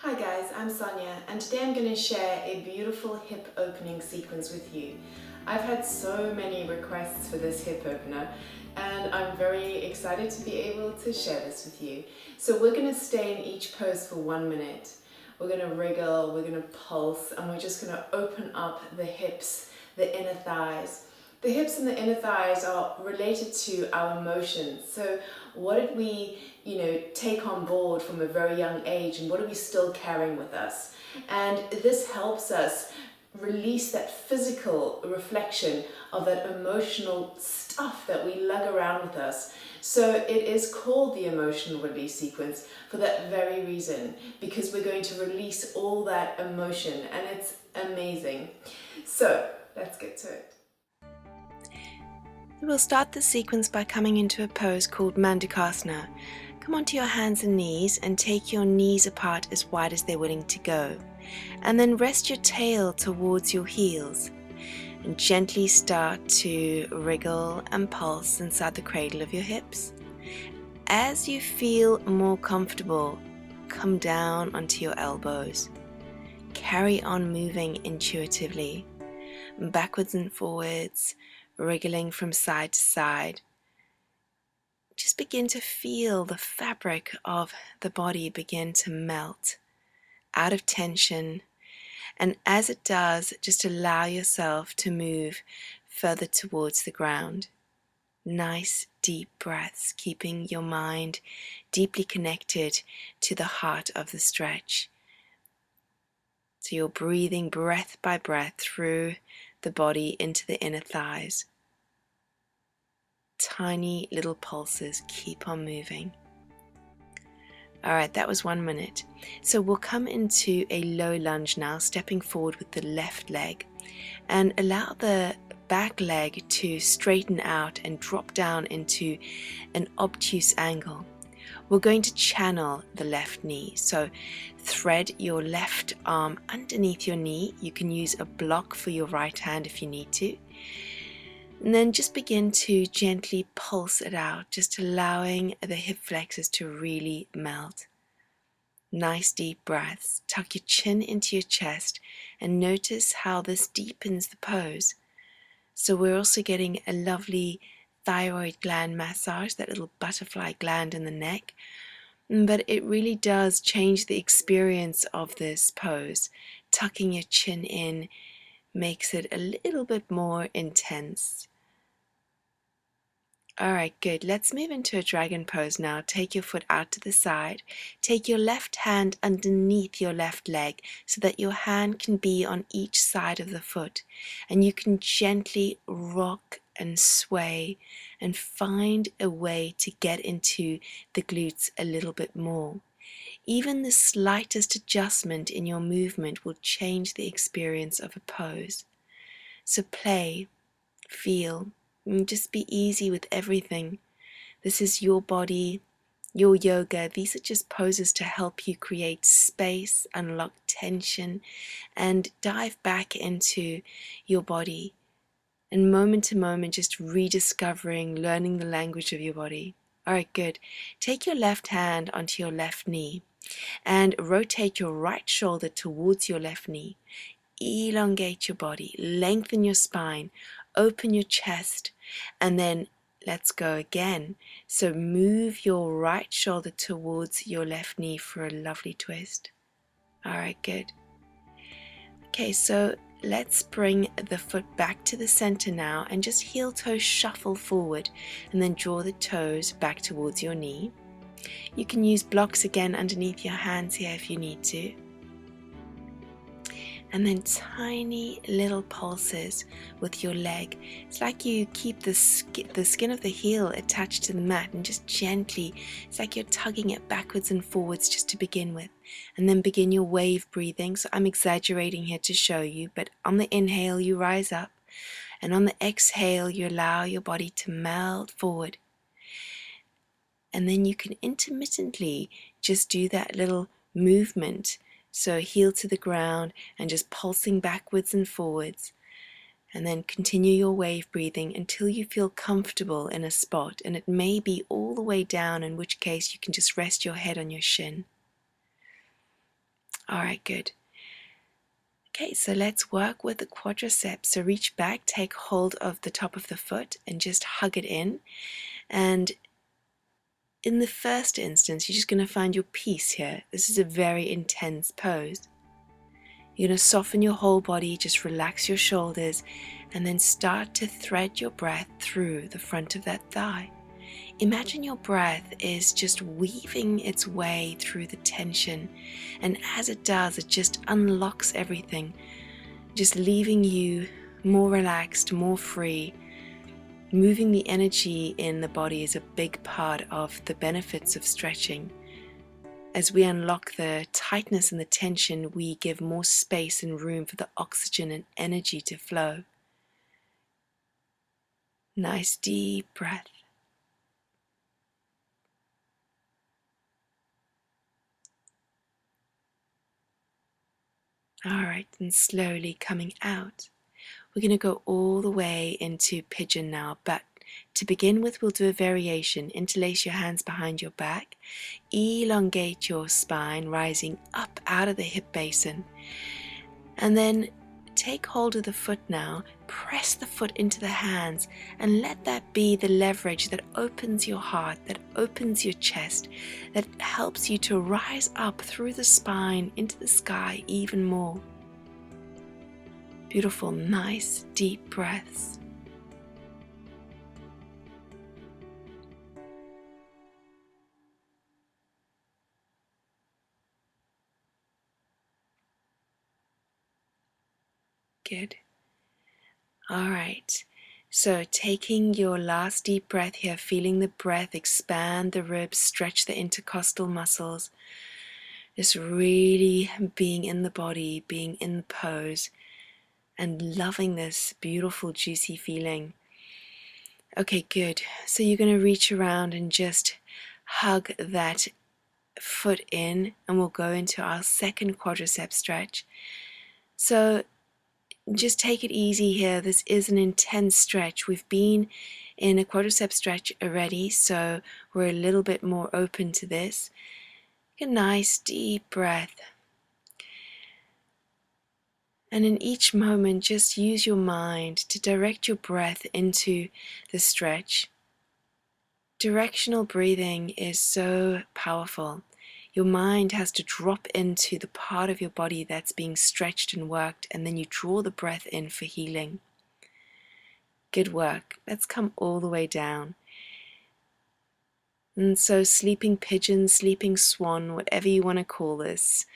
Hi guys, I'm Sonia and today I'm going to share a beautiful hip opening sequence with you. I've had so many requests for this hip opener and I'm very excited to be able to share this with you. So we're going to stay in each pose for 1 minute. We're going to wriggle, we're going to pulse, and we're just going to open up the hips, the inner thighs. The hips and the inner thighs are related to our emotions. So what did we, take on board from a very young age, and what are we still carrying with us? And this helps us release that physical reflection of that emotional stuff that we lug around with us. So it is called the emotional release sequence for that very reason, because we're going to release all that emotion, and it's amazing. So let's get to it. We'll start the sequence by coming into a pose called Mandukasana. Come onto your hands and knees and take your knees apart as wide as they're willing to go. And then rest your tail towards your heels and gently start to wriggle and pulse inside the cradle of your hips. As you feel more comfortable, come down onto your elbows. Carry on moving intuitively, backwards and forwards, wriggling from side to side. Just begin to feel the fabric of the body begin to melt out of tension. And as it does, just allow yourself to move further towards the ground. Nice deep breaths, keeping your mind deeply connected to the heart of the stretch. So you're breathing breath by breath through the body into the inner thighs. Tiny little pulses, keep on moving. All right, that was 1 minute. So we'll come into a low lunge now, stepping forward with the left leg, and allow the back leg to straighten out and drop down into an obtuse angle. We're going to channel the left knee. So thread your left arm underneath your knee. You can use a block for your right hand if you need to. And then just begin to gently pulse it out, just allowing the hip flexors to really melt. Nice deep breaths. Tuck your chin into your chest and notice how this deepens the pose. So we're also getting a lovely thyroid gland massage, that little butterfly gland in the neck. But it really does change the experience of this pose. Tucking your chin in makes it a little bit more intense. Alright, good. Let's move into a dragon pose now. Take your foot out to the side. Take your left hand underneath your left leg so that your hand can be on each side of the foot. And you can gently rock and sway and find a way to get into the glutes a little bit more. Even the slightest adjustment in your movement will change the experience of a pose. So play, feel, and just be easy with everything. This is your body, your yoga. These are just poses to help you create space, unlock tension, and dive back into your body. And moment to moment, just rediscovering, learning the language of your body. All right, good. Take your left hand onto your left knee and rotate your right shoulder towards your left knee. Elongate your body, lengthen your spine, open your chest, and then let's go again. So move your right shoulder towards your left knee for a lovely twist. All right, good. Okay, so let's bring the foot back to the center now and just heel toe shuffle forward and then draw the toes back towards your knee. You can use blocks again underneath your hands here if you need to. And then tiny little pulses with your leg. It's like you keep the skin of the heel attached to the mat and just gently, it's like you're tugging it backwards and forwards just to begin with. And then begin your wave breathing. So I'm exaggerating here to show you, but on the inhale you rise up, and on the exhale you allow your body to melt forward. And then you can intermittently just do that little movement. So heel to the ground and just pulsing backwards and forwards. And then continue your wave breathing until you feel comfortable in a spot. And it may be all the way down, in which case you can just rest your head on your shin. All right, good. Okay, so let's work with the quadriceps. So reach back, take hold of the top of the foot and just hug it in. And in the first instance, you're just going to find your peace here. This is a very intense pose. You're going to soften your whole body, just relax your shoulders, and then start to thread your breath through the front of that thigh. Imagine your breath is just weaving its way through the tension, and as it does, it just unlocks everything, just leaving you more relaxed, more free. Moving the energy in the body is a big part of the benefits of stretching. As we unlock the tightness and the tension, we give more space and room for the oxygen and energy to flow. Nice deep breath. All right, and slowly coming out. We're going to go all the way into pigeon now, but to begin with, we'll do a variation. Interlace your hands behind your back, elongate your spine, rising up out of the hip basin, and then take hold of the foot now, press the foot into the hands, and let that be the leverage that opens your heart, that opens your chest, that helps you to rise up through the spine into the sky even more. Beautiful, nice, deep breaths. Good. All right. So taking your last deep breath here, feeling the breath expand the ribs, stretch the intercostal muscles, just really being in the body, being in the pose, and loving this beautiful, juicy feeling. Okay, good. So you're going to reach around and just hug that foot in, and we'll go into our second quadricep stretch. So just take it easy here. This is an intense stretch. We've been in a quadricep stretch already, so we're a little bit more open to this. Take a nice deep breath. And in each moment, just use your mind to direct your breath into the stretch. Directional breathing is so powerful. Your mind has to drop into the part of your body that's being stretched and worked, and then you draw the breath in for healing. Good work. Let's come all the way down. And so sleeping pigeon, sleeping swan, whatever you want to call this,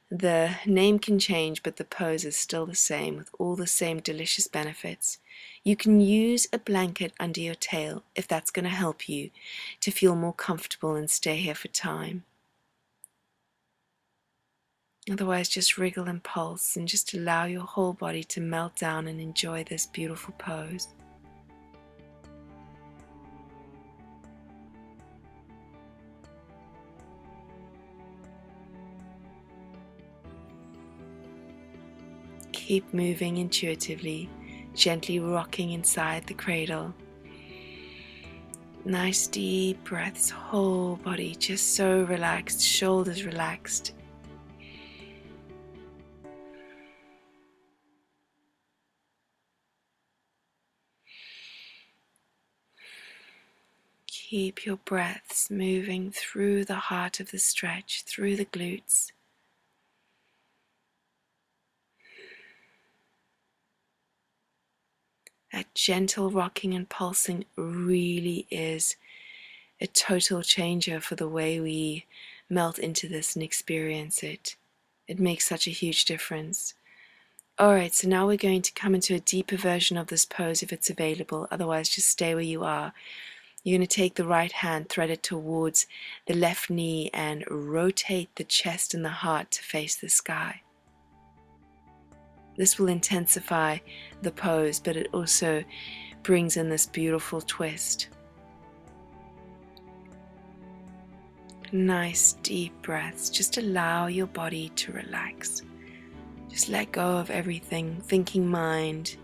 the name can change, but the pose is still the same with all the same delicious benefits. You can use a blanket under your tail if that's going to help you to feel more comfortable and stay here for time. Otherwise, just wriggle and pulse and just allow your whole body to melt down and enjoy this beautiful pose. Keep moving intuitively, gently rocking inside the cradle. Nice deep breaths, whole body just so relaxed, shoulders relaxed. Keep your breaths moving through the heart of the stretch, through the glutes. That gentle rocking and pulsing really is a total changer for the way we melt into this and experience it. It makes such a huge difference. Alright, so now we're going to come into a deeper version of this pose if it's available, otherwise just stay where you are. You're going to take the right hand, thread it towards the left knee and rotate the chest and the heart to face the sky. This will intensify the pose, but it also brings in this beautiful twist. Nice deep breaths. Just allow your body to relax. Just let go of everything, thinking mind,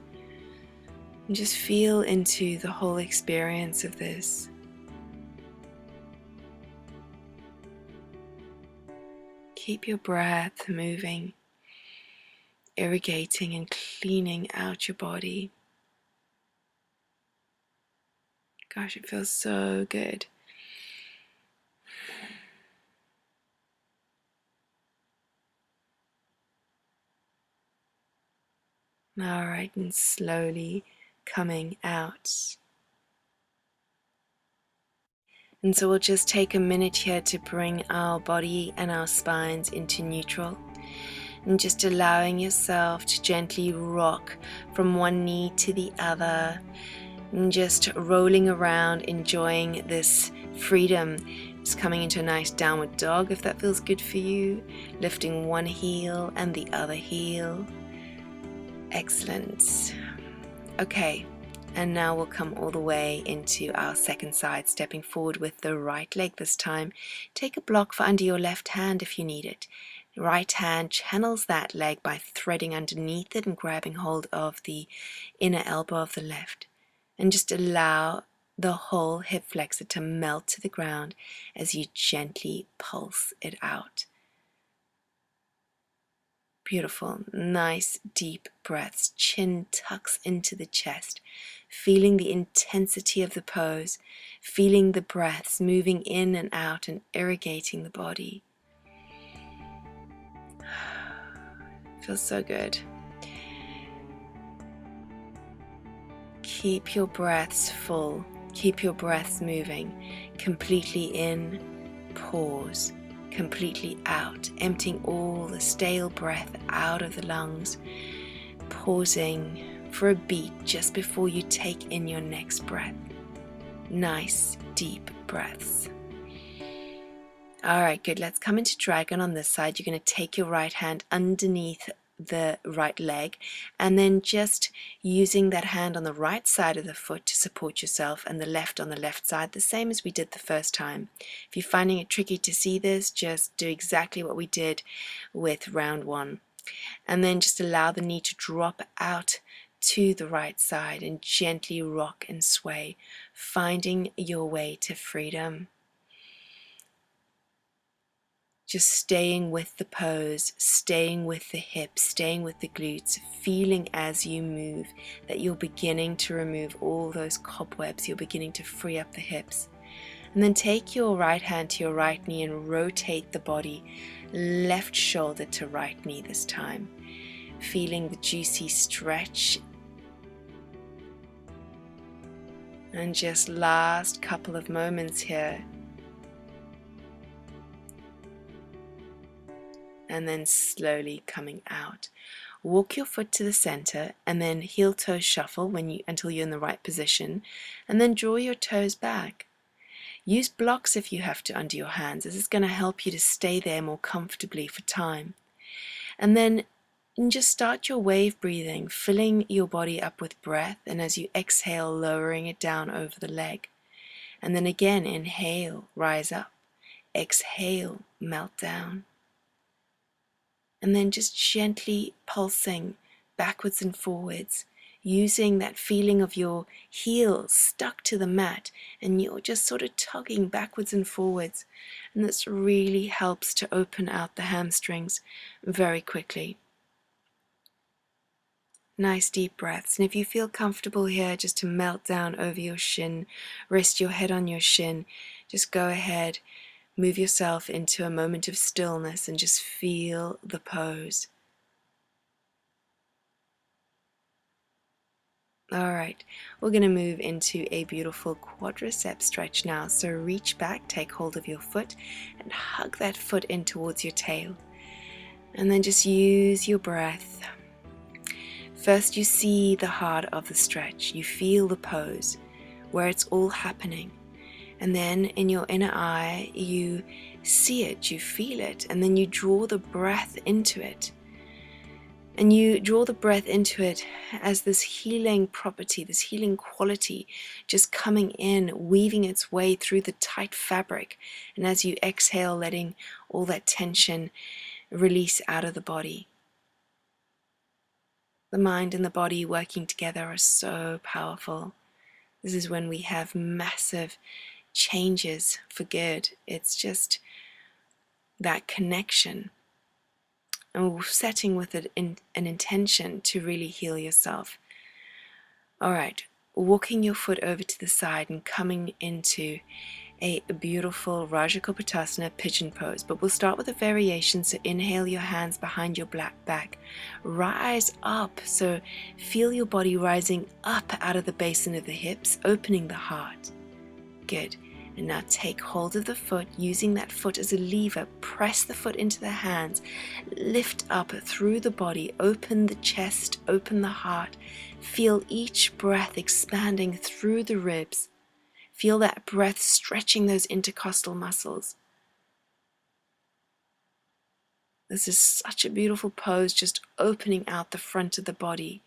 and just feel into the whole experience of this. Keep your breath moving, irrigating and cleaning out your body. Gosh, it feels so good. All right, and slowly coming out. And so we'll just take a minute here to bring our body and our spines into neutral. And just allowing yourself to gently rock from one knee to the other. And just rolling around, enjoying this freedom. Just coming into a nice downward dog if that feels good for you. Lifting one heel and the other heel. Excellent. Okay, and now we'll come all the way into our second side, stepping forward with the right leg this time. Take a block for under your left hand if you need it. Right hand channels that leg by threading underneath it and grabbing hold of the inner elbow of the left. And just allow the whole hip flexor to melt to the ground as you gently pulse it out. Beautiful, nice deep breaths. Chin tucks into the chest, feeling the intensity of the pose, feeling the breaths moving in and out and irrigating the body. Feels so good. Keep your breaths full, keep your breaths moving, completely in, pause, completely out, emptying all the stale breath out of the lungs, pausing for a beat just before you take in your next breath. Nice, deep breaths. All right, good. Let's come into dragon on this side. You're going to take your right hand underneath the right leg and then just using that hand on the right side of the foot to support yourself and the left on the left side, the same as we did the first time. If you're finding it tricky to see this, just do exactly what we did with round one. And then just allow the knee to drop out to the right side and gently rock and sway, finding your way to freedom. Just staying with the pose, staying with the hips, staying with the glutes, feeling as you move that you're beginning to remove all those cobwebs, you're beginning to free up the hips. And then take your right hand to your right knee and rotate the body, left shoulder to right knee this time. Feeling the juicy stretch. And just last couple of moments here. And then slowly coming out. Walk your foot to the center and then heel toe shuffle until you're in the right position, and then draw your toes back. Use blocks if you have to under your hands. This is going to help you to stay there more comfortably for time. And then just start your wave breathing, filling your body up with breath, and as you exhale, lowering it down over the leg. And then again, inhale, rise up. Exhale, melt down. And then just gently pulsing backwards and forwards, using that feeling of your heels stuck to the mat and you're just sort of tugging backwards and forwards. And this really helps to open out the hamstrings very quickly. Nice deep breaths. And if you feel comfortable here, just to melt down over your shin, rest your head on your shin, just go ahead. Move yourself into a moment of stillness and just feel the pose. All right, we're going to move into a beautiful quadricep stretch now. So reach back, take hold of your foot and hug that foot in towards your tail. And then just use your breath. First, you see the heart of the stretch. You feel the pose, where it's all happening. And then in your inner eye, you see it, you feel it, and then you draw the breath into it. And you draw the breath into it as this healing property, this healing quality, just coming in, weaving its way through the tight fabric. And as you exhale, letting all that tension release out of the body. The mind and the body working together are so powerful. This is when we have massive changes for good. It's just that connection, and setting with it an intention to really heal yourself. All right, walking your foot over to the side and coming into a beautiful Rajakapotasana pigeon pose, but we'll start with a variation. So inhale your hands behind your back, rise up, so feel your body rising up out of the basin of the hips, opening the heart. Good. And now take hold of the foot, using that foot as a lever. Press the foot into the hands, lift up through the body, open the chest, open the heart. Feel each breath expanding through the ribs. Feel that breath stretching those intercostal muscles. This is such a beautiful pose, just opening out the front of the body,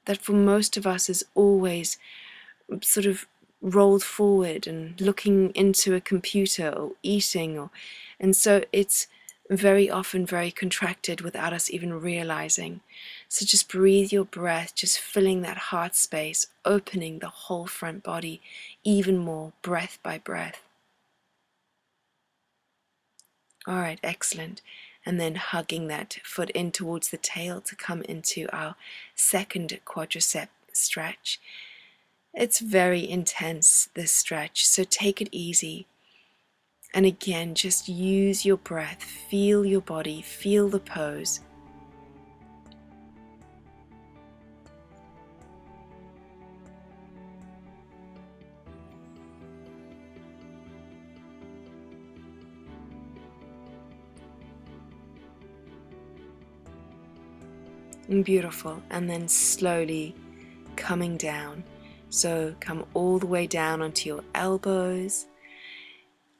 that for most of us is always sort of rolled forward and looking into a computer or eating, and so it's very often very contracted without us even realizing. So just breathe your breath, just filling that heart space, opening the whole front body even more, breath by breath. All right, excellent. And then hugging that foot in towards the tail to come into our second quadricep stretch. It's very intense, this stretch, so take it easy. And again, just use your breath, feel your body, feel the pose. And beautiful. And then slowly coming down. So come all the way down onto your elbows.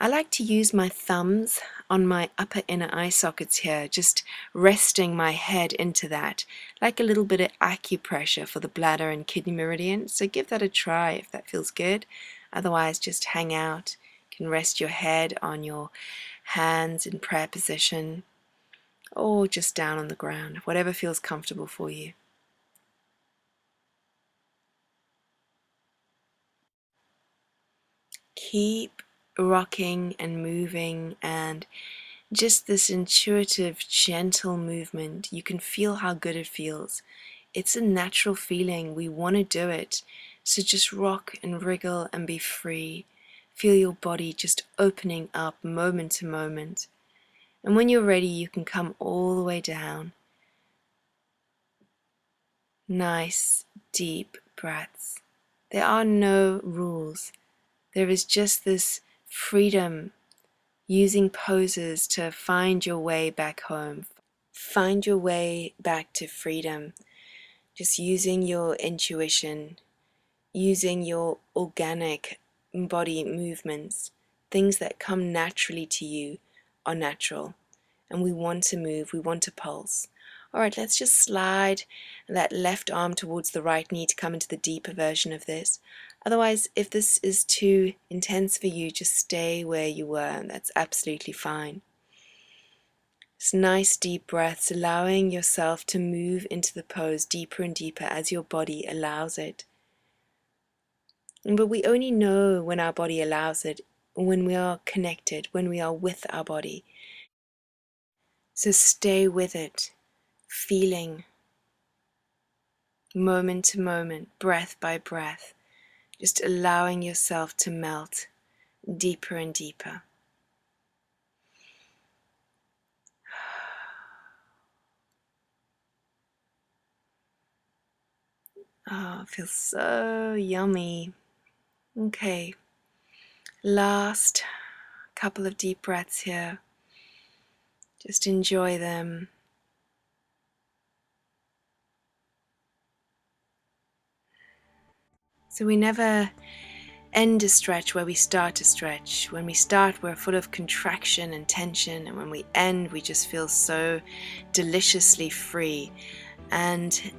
I like to use my thumbs on my upper inner eye sockets here, just resting my head into that, like a little bit of acupressure for the bladder and kidney meridian. So give that a try if that feels good. Otherwise, just hang out. You can rest your head on your hands in prayer position, or just down on the ground, whatever feels comfortable for you. Keep rocking and moving, and just this intuitive, gentle movement. You can feel how good it feels. It's a natural feeling. We want to do it. So just rock and wriggle and be free. Feel your body just opening up moment to moment. And when you're ready, you can come all the way down. Nice, deep breaths. There are no rules. There is just this freedom, using poses to find your way back home. Find your way back to freedom. Just using your intuition, using your organic body movements. Things that come naturally to you are natural. And we want to move, we want to pulse. All right, let's just slide that left arm towards the right knee to come into the deeper version of this. Otherwise, if this is too intense for you, just stay where you were, and that's absolutely fine. Just nice deep breaths, allowing yourself to move into the pose deeper and deeper as your body allows it. But we only know when our body allows it, when we are connected, when we are with our body. So stay with it, feeling moment to moment, breath by breath, just allowing yourself to melt deeper and deeper. Oh, it feels so yummy. Okay, last couple of deep breaths here. Just enjoy them. So we never end a stretch where we start a stretch. When we start, we're full of contraction and tension, and when we end, we just feel so deliciously free. And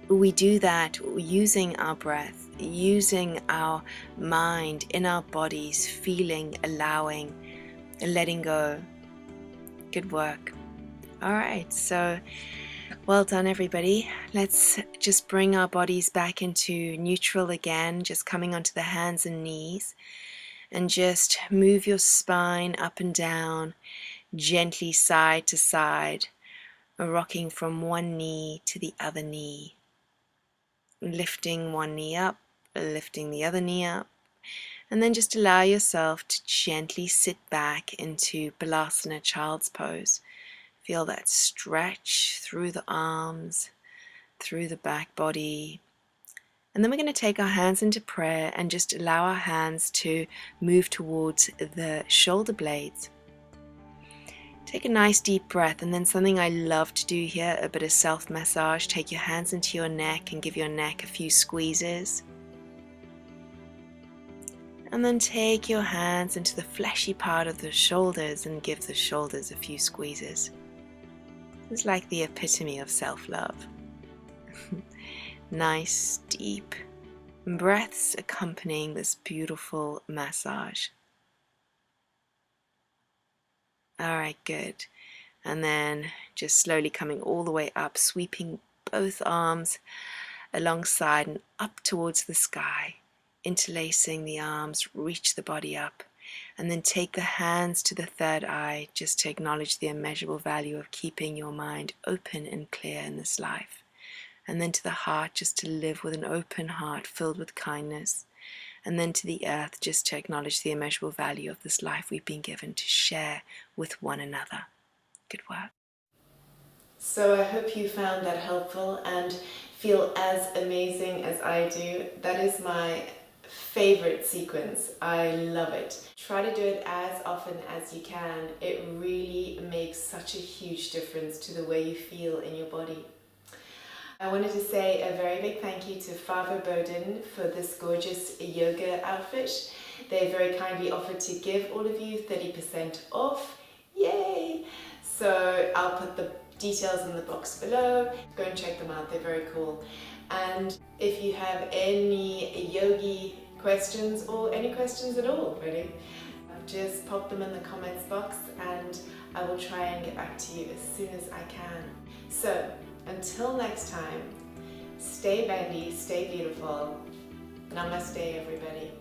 we do that using our breath, using our mind in our bodies, feeling, allowing, and letting go. Good work. All right, so well done, everybody. Let's just bring our bodies back into neutral again, just coming onto the hands and knees, and just move your spine up and down. gently side to side, rocking from one knee to the other knee, lifting one knee up, lifting the other knee up, and then just allow yourself to gently sit back into Balasana, child's pose. Feel that stretch through the arms, through the back body. And then we're going to take our hands into prayer and just allow our hands to move towards the shoulder blades. Take a nice deep breath, and then something I love to do here, a bit of self-massage. Take your hands into your neck and give your neck a few squeezes. And then take your hands into the fleshy part of the shoulders and give the shoulders a few squeezes. It's like the epitome of self-love. Nice, deep breaths accompanying this beautiful massage. Alright, good. And then just slowly coming all the way up, sweeping both arms alongside and up towards the sky. Interlacing the arms, reach the body up. And then take the hands to the third eye, just to acknowledge the immeasurable value of keeping your mind open and clear in this life. And then to the heart, just to live with an open heart filled with kindness. And then to the earth, just to acknowledge the immeasurable value of this life we've been given to share with one another. Good work. So I hope you found that helpful and feel as amazing as I do. That is my favorite sequence. I love it. Try to do it as often as you can. It really makes such a huge difference to the way you feel in your body. I wanted to say a very big thank you to Father Bowden for this gorgeous yoga outfit. They very kindly offered to give all of you 30% off. Yay! So I'll put the details in the box below. Go and check them out, they're very cool. And if you have any yogi questions or any questions at all, really, just pop them in the comments box and I will try and get back to you as soon as I can. So, until next time, stay bendy, stay beautiful. Namaste, everybody.